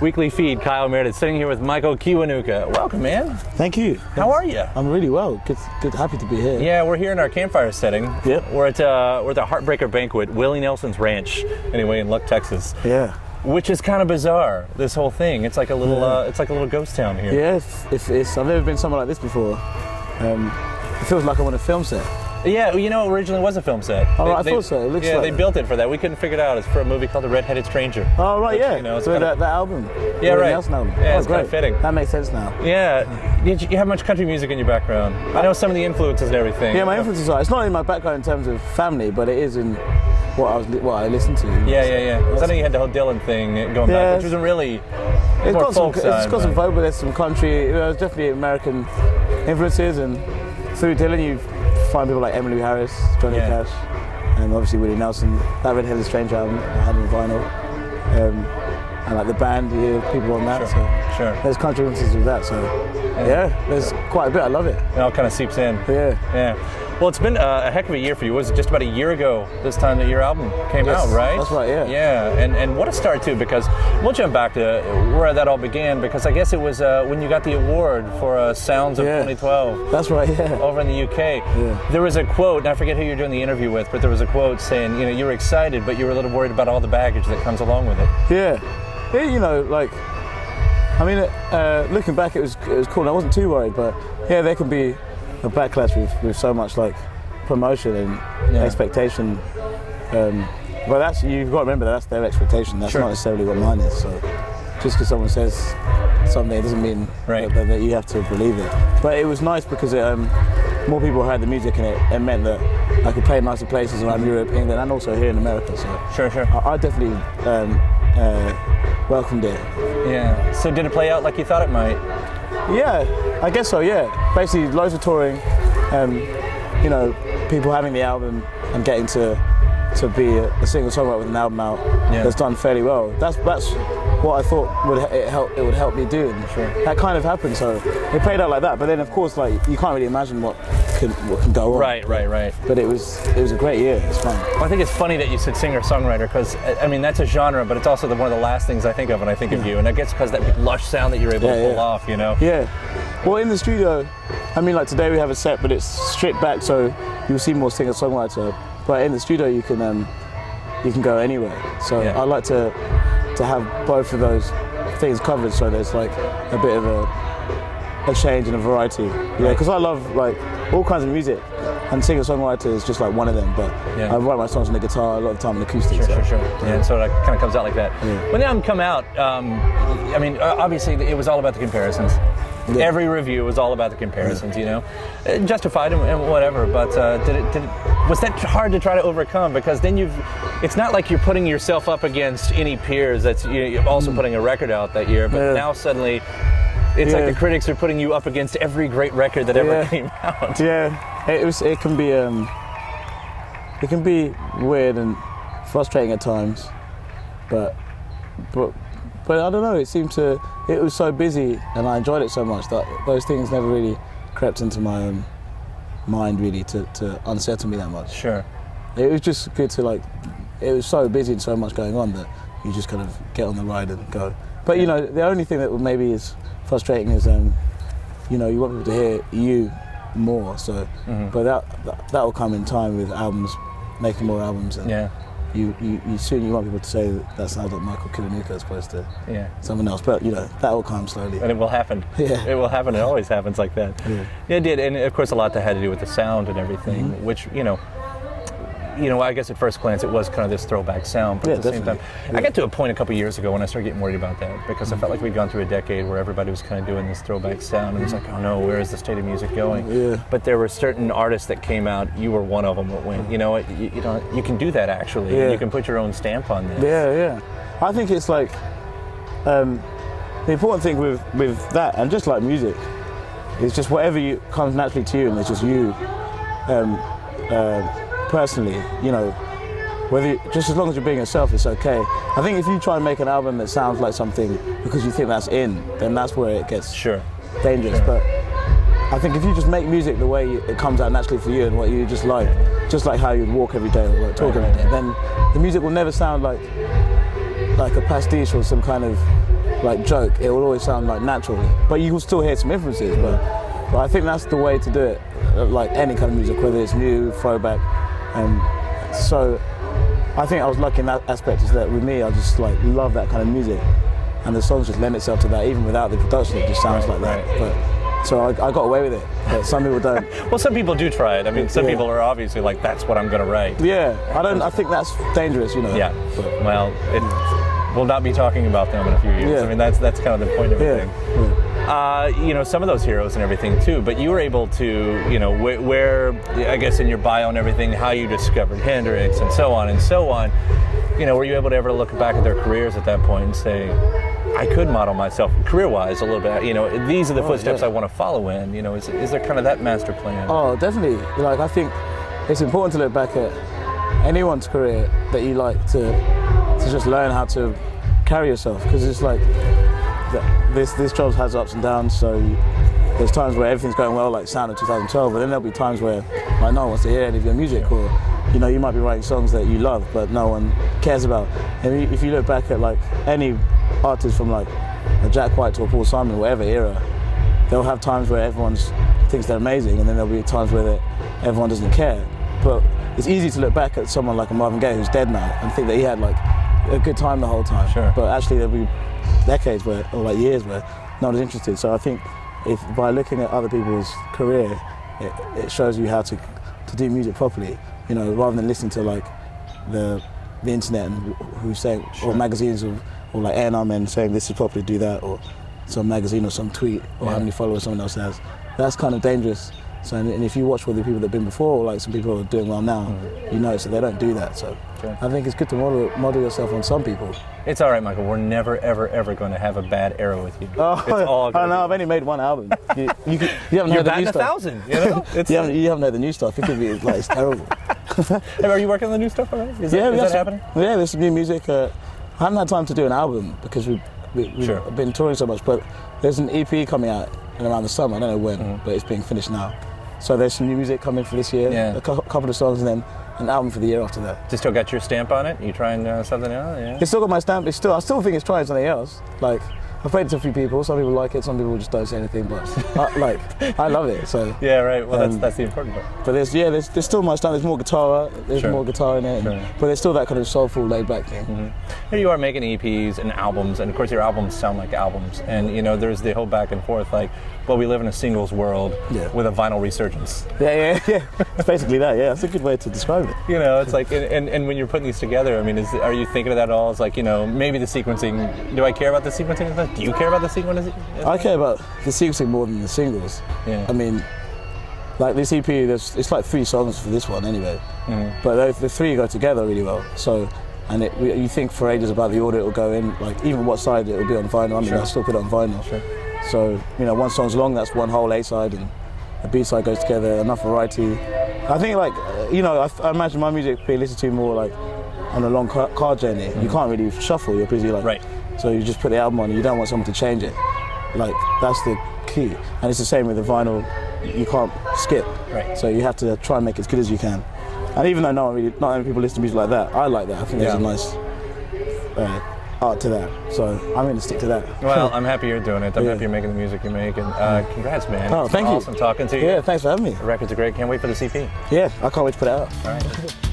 weekly feed. Kyle Meredith sitting here with Michael Kiwanuka. Welcome, man. Thank you. How are you? I'm really well. Good. Happy to be here. Yeah, we're here in our campfire setting. Yep. We're at the Heartbreaker Banquet, Willie Nelson's ranch, anyway, in Luck, Texas. Yeah. Which is kind of bizarre. This whole thing. It's like a little ghost town here. Yeah. If I've never been somewhere like this before. It feels like I'm on a film set. Yeah, you know, it originally was a film set. Oh, right, I thought so. It looks like they built it for that. We couldn't figure it out. It's for a movie called The Red-Headed Stranger. Oh, right, which, yeah. You know, it's so kinda, that album. Yeah, right. Nelson album. Yeah, oh, it's kind of fitting. That makes sense now. Yeah. Did you have much country music in your background? I know some of the influences and everything. Yeah, my influences are. It's not in my background in terms of family, but it is in what I listen to. Yeah. Because I know you had the whole Dylan thing going back, which wasn't really. It's got some folk, but there's some country. There's definitely American influences, and through Dylan you find people like Emily Harris, Johnny Cash, and obviously Willie Nelson. That Red-Headed Stranger album I had on vinyl, and like the band, you hear people on that. Sure. There's country influences with that, so yeah, there's quite a bit. I love it. It all kind of seeps in. Yeah. Well, it's been a heck of a year for you. Was it just about a year ago this time that your album came out, right? That's right, yeah. Yeah, and what a start too, because we'll jump back to where that all began, because I guess it was when you got the award for Sounds of 2012. That's right, yeah. Over in the UK. Yeah. There was a quote, and I forget who you're doing the interview with, but there was a quote saying, you know, you were excited, but you were a little worried about all the baggage that comes along with it. Yeah, you know, like, I mean, looking back, it was cool. I wasn't too worried, but yeah, there can be a backlash with so much like promotion and expectation. But that's, you've got to remember that's their expectation. That's not necessarily what mine is. So just because someone says something, it doesn't mean that you have to believe it. But it was nice because more people heard the music, and it meant that I could play in nicer places around Europe, England, and also here in America. So sure. I definitely welcomed it. Yeah. So did it play out like you thought it might? Yeah, I guess so. Yeah. Basically, loads of touring. You know, people having the album and getting to be a singer-songwriter with an album out that's done fairly well. That's what I thought it would help me do. And that kind of happened. So it played out like that. But then, of course, like you can't really imagine what can go on. Right. But it was a great year. It was fun. Well, I think it's funny that you said singer-songwriter, because I mean that's a genre, but it's also one of the last things I think of when I think of you, and I guess because that big lush sound that you're able to pull off, you know. Yeah. Well, in the studio, I mean, like today we have a set, but it's stripped back, so you'll see more singer-songwriter. But in the studio, you can go anywhere. So I like to have both of those things covered, so there's like a bit of a change and a variety. Yeah, because I love like all kinds of music, and singer-songwriter is just like one of them. But I write my songs on the guitar a lot of the time on acoustic. Sure. Yeah, and so it kind of comes out like that. Yeah. When the album come out, I mean, obviously it was all about the comparisons. Yeah. Every review was all about the comparisons, you know, justified and whatever. But was that hard to try to overcome? Because then it's not like you're putting yourself up against any peers. That's you're also putting a record out that year. But now suddenly, it's like the critics are putting you up against every great record that ever came out. Yeah, it can be weird and frustrating at times, but I don't know, it was so busy and I enjoyed it so much that those things never really crept into my mind really to unsettle me that much. Sure. It was just good to it was so busy and so much going on that you just kind of get on the ride and go. But you know, the only thing that maybe is frustrating is, you know, you want people to hear you more, so, but that will come in time with albums, making more albums. And you soon you want people to say that sounds like Michael Kiwanuka as opposed to someone else, but you know that will come slowly. And it will happen. Yeah, it will happen. It always happens like that. Yeah, it did, and of course a lot that had to do with the sound and everything, which you know, I guess at first glance it was kind of this throwback sound, but at the same time, I got to a point a couple years ago when I started getting worried about that, because I felt like we'd gone through a decade where everybody was kind of doing this throwback sound, and it was like, oh no, where is the state of music going? Yeah. But there were certain artists that came out. You were one of them that went, you know, you can do that actually. Yeah. You can put your own stamp on this. Yeah. I think it's like the important thing with that, and just like music, is just whatever comes naturally to you, and it's just you. Personally, you know, just as long as you're being yourself, it's okay. I think if you try and make an album that sounds like something because you think that's in, then that's where it gets dangerous. But I think if you just make music the way it comes out naturally for you and what you just like how you'd walk every day or talk every day, then the music will never sound like a pastiche or some kind of like joke, it will always sound like natural. But you will still hear some influences. But I think that's the way to do it. Like any kind of music, whether it's new, throwback, so I think I was lucky in that aspect. Is that with me, I just like love that kind of music, and the songs just lend itself to that. Even without the production, it just sounds like that. But so I got away with it, but some people don't. Well, some people do try it. I mean, some people are obviously like, that's what I'm going to write. Yeah, I think that's dangerous, you know. Yeah, well, we'll not be talking about them in a few years. Yeah. I mean, that's kind of the point of everything. You know, some of those heroes and everything too, but you were able to, you know, where I guess in your bio and everything, how you discovered Hendrix and so on, you know, were you able to ever look back at their careers at that point and say, I could model myself career-wise a little bit, you know, these are the footsteps I want to follow in, you know, is there kind of that master plan? Oh, definitely. Like, I think it's important to look back at anyone's career that you like to just learn how to carry yourself, because it's like this job has ups and downs. So there's times where everything's going well, like Sound of 2012, but then there'll be times where like no one wants to hear any of your music, or you know, you might be writing songs that you love but no one cares about. And if you look back at like any artist from like a Jack White to a Paul Simon, whatever era, they'll have times where everyone thinks they're amazing, and then there'll be times where everyone doesn't care. But it's easy to look back at someone like a Marvin Gaye who's dead now and think that he had like a good time the whole time. Sure. But actually there'll be decades or like years where no one's interested. So I think if by looking at other people's career, it shows you how to do music properly, you know, rather than listening to like the internet and who's saying, or magazines or like A&R men saying this is properly, do that, or some magazine or some tweet or how many followers someone else has. That's kind of dangerous. So, and if you watch all the people that have been before, or like some people who are doing well now, you notice that they don't do that. So I think it's good to model yourself on some people. It's all right, Michael. We're never, ever, ever going to have a bad era with you. Oh, it's all I don't know. I've only made one album. You haven't heard the new stuff. You're batting 1,000. You know, you haven't heard the new stuff. It could be like it's terrible. Are you working on the new stuff already? Is that happening? Yeah, there's some new music. I haven't had time to do an album because we've been touring so much. But there's an EP coming out in around the summer. I don't know when, but it's being finished now. So there's some new music coming for this year, a couple of songs, and then an album for the year after that. Just still got your stamp on it? You trying something else? Yeah. It's still got my stamp. I still think it's trying something else. Like, I've played it to a few people. Some people like it, some people just don't say anything. But I love it. So yeah, right. Well, that's the important part. But there's still my stamp. There's more guitar. There's more guitar in it. But there's still that kind of soulful, laid-back thing. Here you are making EPs and albums, and of course your albums sound like albums. And you know, there's the whole back and forth, like, well, we live in a singles world with a vinyl resurgence. Yeah. It's basically that. Yeah, that's a good way to describe it. You know, it's like, and when you're putting these together, I mean, are you thinking of that at all? It's like, you know, maybe the sequencing. Do I care about the sequencing? Do you care about the sequencing? I care about the sequencing more than the singles. Yeah. I mean, like this EP, it's like 3 songs for this one anyway. But the 3 go together really well. So, and you think for ages about the order it will go in, like even what side it will be on vinyl. I mean, I'll still put it on vinyl. Sure. So, you know, one song's long, that's one whole A side, and the B side goes together, enough variety. I think, like, you know, I imagine my music being listened to more like on a long car journey. You can't really shuffle, you're busy, like, so you just put the album on and you don't want someone to change it. Like, that's the key. And it's the same with the vinyl, you can't skip. So you have to try and make it as good as you can. And even though not many people listen to music like that, I like that. I think there's a nice art to that, so I'm going to stick to that. Well, I'm happy you're doing it. I'm happy you're making the music you're making. Congrats, man. Oh, thank you. Awesome talking to you. Yeah, thanks for having me. The records are great. Can't wait for the CP. Yeah, I can't wait to put it out. All right.